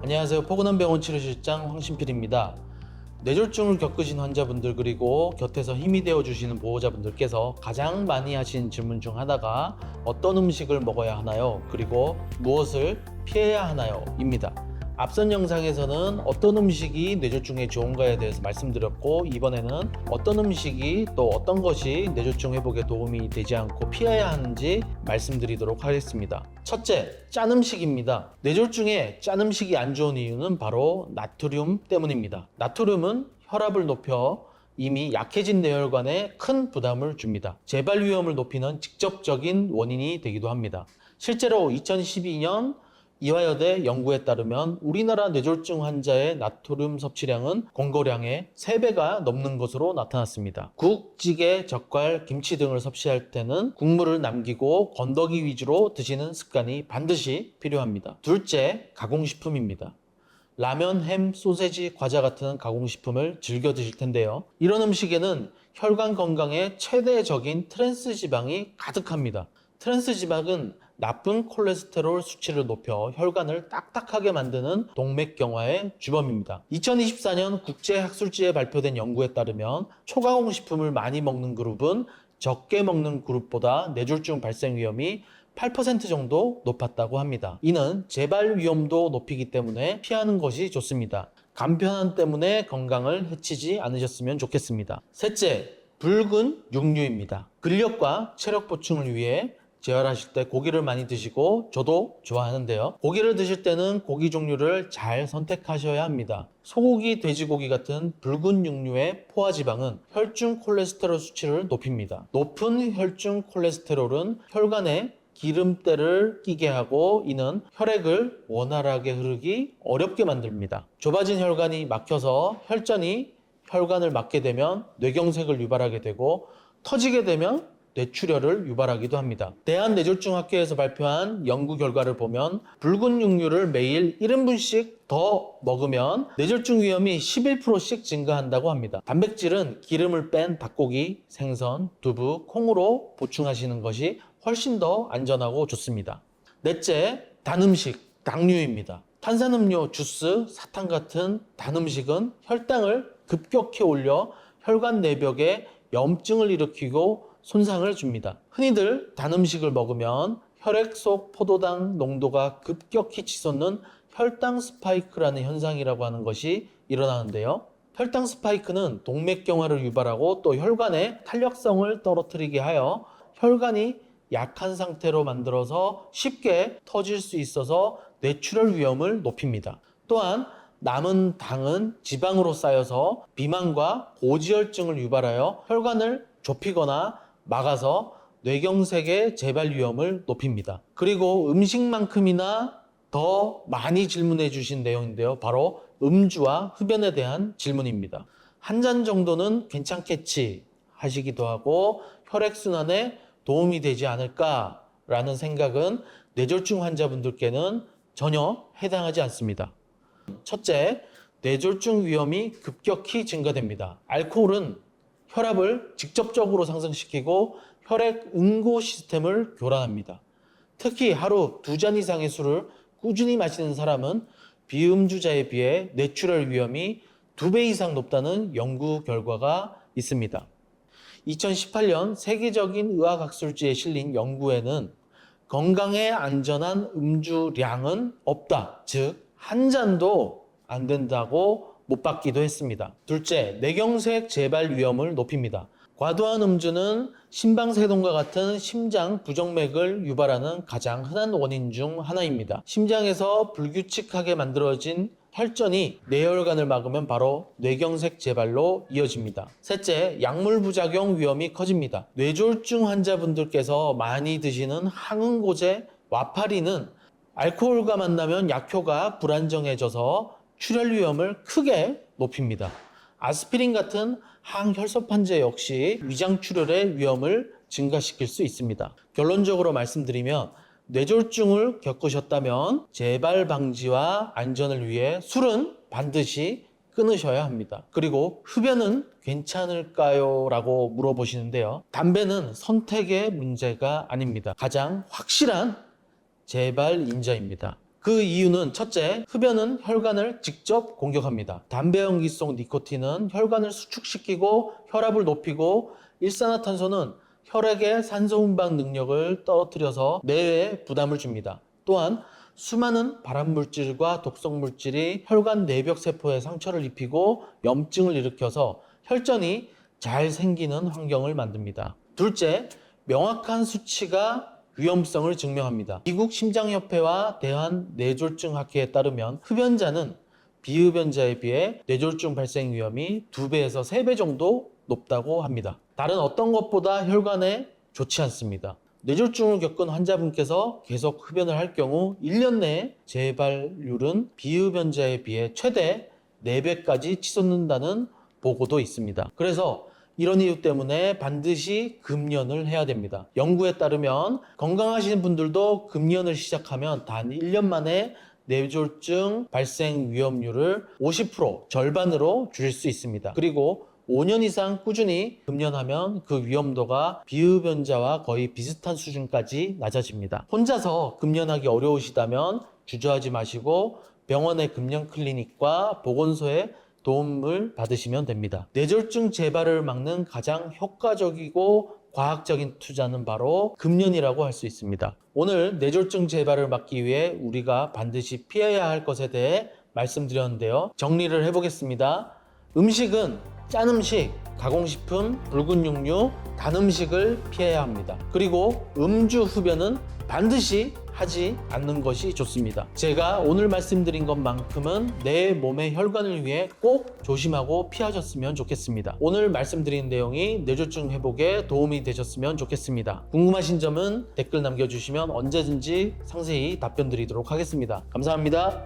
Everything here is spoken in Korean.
안녕하세요. 포근한 병원 치료실장 황신필입니다. 뇌졸중을 겪으신 환자분들 그리고 곁에서 힘이 되어 주시는 보호자분들께서 가장 많이 하신 질문 중 하나가 어떤 음식을 먹어야 하나요? 그리고 무엇을 피해야 하나요? 입니다. 앞선 영상에서는 어떤 음식이 뇌졸중에 좋은가에 대해서 말씀드렸고, 이번에는 어떤 음식이 또 어떤 것이 뇌졸중 회복에 도움이 되지 않고 피해야 하는지 말씀드리도록 하겠습니다. 첫째, 짠 음식입니다. 뇌졸중에 짠 음식이 안 좋은 이유는 바로 나트륨 때문입니다. 나트륨은 혈압을 높여 이미 약해진 뇌혈관에 큰 부담을 줍니다. 재발 위험을 높이는 직접적인 원인이 되기도 합니다. 실제로 2012년 이화여대 연구에 따르면 우리나라 뇌졸중 환자의 나트륨 섭취량은 공고량의 3배가 넘는 것으로 나타났습니다. 국, 찌개, 젓갈, 김치 등을 섭취할 때는 국물을 남기고 건더기 위주로 드시는 습관이 반드시 필요합니다. 둘째, 가공식품입니다. 라면, 햄, 소세지, 과자 같은 가공식품을 즐겨 드실 텐데요. 이런 음식에는 혈관 건강에 최대적인 트랜스 지방이 가득합니다. 트랜스 지방은 나쁜 콜레스테롤 수치를 높여 혈관을 딱딱하게 만드는 동맥경화의 주범입니다. 2024년 국제학술지에 발표된 연구에 따르면 초가공식품을 많이 먹는 그룹은 적게 먹는 그룹보다 뇌졸중 발생 위험이 8% 정도 높았다고 합니다. 이는 재발 위험도 높이기 때문에 피하는 것이 좋습니다. 간편함 때문에 건강을 해치지 않으셨으면 좋겠습니다. 셋째, 붉은 육류입니다. 근력과 체력 보충을 위해 재활하실 때 고기를 많이 드시고 저도 좋아하는데요. 고기를 드실 때는 고기 종류를 잘 선택하셔야 합니다. 소고기, 돼지고기 같은 붉은 육류의 포화지방은 혈중 콜레스테롤 수치를 높입니다. 높은 혈중 콜레스테롤은 혈관에 기름때를 끼게 하고 이는 혈액을 원활하게 흐르기 어렵게 만듭니다. 좁아진 혈관이 막혀서 혈전이 혈관을 막게 되면 뇌경색을 유발하게 되고 터지게 되면 뇌출혈을 유발하기도 합니다. 대한뇌졸중학회에서 발표한 연구 결과를 보면 붉은 육류를 매일 1인분씩 더 먹으면 뇌졸중 위험이 11%씩 증가한다고 합니다. 단백질은 기름을 뺀 닭고기, 생선, 두부, 콩으로 보충하시는 것이 훨씬 더 안전하고 좋습니다. 넷째, 단 음식, 당류입니다. 탄산음료, 주스, 사탕 같은 단 음식은 혈당을 급격히 올려 혈관 내벽에 염증을 일으키고 손상을 줍니다. 흔히들 단 음식을 먹으면 혈액 속 포도당 농도가 급격히 치솟는 혈당 스파이크라는 현상이라고 하는 것이 일어나는데요. 혈당 스파이크는 동맥경화를 유발하고 또 혈관의 탄력성을 떨어뜨리게 하여 혈관이 약한 상태로 만들어서 쉽게 터질 수 있어서 뇌출혈 위험을 높입니다. 또한 남은 당은 지방으로 쌓여서 비만과 고지혈증을 유발하여 혈관을 좁히거나 막아서 뇌경색의 재발 위험을 높입니다. 그리고 음식만큼이나 더 많이 질문해 주신 내용인데요. 바로 음주와 흡연에 대한 질문입니다. 한 잔 정도는 괜찮겠지 하시기도 하고 혈액순환에 도움이 되지 않을까라는 생각은 뇌졸중 환자분들께는 전혀 해당하지 않습니다. 첫째, 뇌졸중 위험이 급격히 증가됩니다. 알코올은 혈압을 직접적으로 상승시키고 혈액 응고 시스템을 교란합니다. 특히 하루 2잔 이상의 술을 꾸준히 마시는 사람은 비음주자에 비해 뇌출혈 위험이 2배 이상 높다는 연구 결과가 있습니다. 2018년 세계적인 의학학술지에 실린 연구에는 건강에 안전한 음주량은 없다. 즉, 한 잔도 안 된다고 못 받기도 했습니다. 둘째, 뇌경색 재발 위험을 높입니다. 과도한 음주는 심방세동과 같은 심장 부정맥을 유발하는 가장 흔한 원인 중 하나입니다. 심장에서 불규칙하게 만들어진 혈전이 뇌혈관을 막으면 바로 뇌경색 재발로 이어집니다. 셋째, 약물 부작용 위험이 커집니다. 뇌졸중 환자분들께서 많이 드시는 항응고제 와파린은 알코올과 만나면 약효가 불안정해져서 출혈 위험을 크게 높입니다. 아스피린 같은 항혈소판제 역시 위장 출혈의 위험을 증가시킬 수 있습니다. 결론적으로 말씀드리면 뇌졸중을 겪으셨다면 재발 방지와 안전을 위해 술은 반드시 끊으셔야 합니다. 그리고 흡연은 괜찮을까요? 라고 물어보시는데요. 담배는 선택의 문제가 아닙니다. 가장 확실한 재발 인자입니다. 그 이유는 첫째, 흡연은 혈관을 직접 공격합니다. 담배 연기 속 니코틴은 혈관을 수축시키고 혈압을 높이고 일산화탄소는 혈액의 산소 운반 능력을 떨어뜨려서 뇌에 부담을 줍니다. 또한 수많은 발암물질과 독성물질이 혈관 내벽 세포에 상처를 입히고 염증을 일으켜서 혈전이 잘 생기는 환경을 만듭니다. 둘째, 명확한 수치가 위험성을 증명합니다. 미국 심장협회와 대한뇌졸중학회에 따르면 흡연자는 비흡연자에 비해 뇌졸중 발생 위험이 2배에서 3배 정도 높다고 합니다. 다른 어떤 것보다 혈관에 좋지 않습니다. 뇌졸중을 겪은 환자분께서 계속 흡연을 할 경우 1년 내에 재발률은 비흡연자에 비해 최대 4배까지 치솟는다는 보고도 있습니다. 그래서 이런 이유 때문에 반드시 금연을 해야 됩니다. 연구에 따르면 건강하신 분들도 금연을 시작하면 단 1년 만에 뇌졸중 발생 위험률을 50% 절반으로 줄일 수 있습니다. 그리고 5년 이상 꾸준히 금연하면 그 위험도가 비흡연자와 거의 비슷한 수준까지 낮아집니다. 혼자서 금연하기 어려우시다면 주저하지 마시고 병원의 금연 클리닉과 보건소에 도움을 받으시면 됩니다. 뇌졸중 재발을 막는 가장 효과적이고 과학적인 투자는 바로 금연이라고 할 수 있습니다. 오늘 뇌졸중 재발을 막기 위해 우리가 반드시 피해야 할 것에 대해 말씀드렸는데요. 정리를 해보겠습니다. 음식은 짠 음식, 가공식품, 붉은 육류, 단 음식을 피해야 합니다. 그리고 음주 흡연은 반드시 하지 않는 것이 좋습니다. 제가 오늘 말씀드린 것만큼은 내 몸의 혈관을 위해 꼭 조심하고 피하셨으면 좋겠습니다. 오늘 말씀드린 내용이 뇌졸중 회복에 도움이 되셨으면 좋겠습니다. 궁금하신 점은 댓글 남겨주시면 언제든지 상세히 답변 드리도록 하겠습니다. 감사합니다.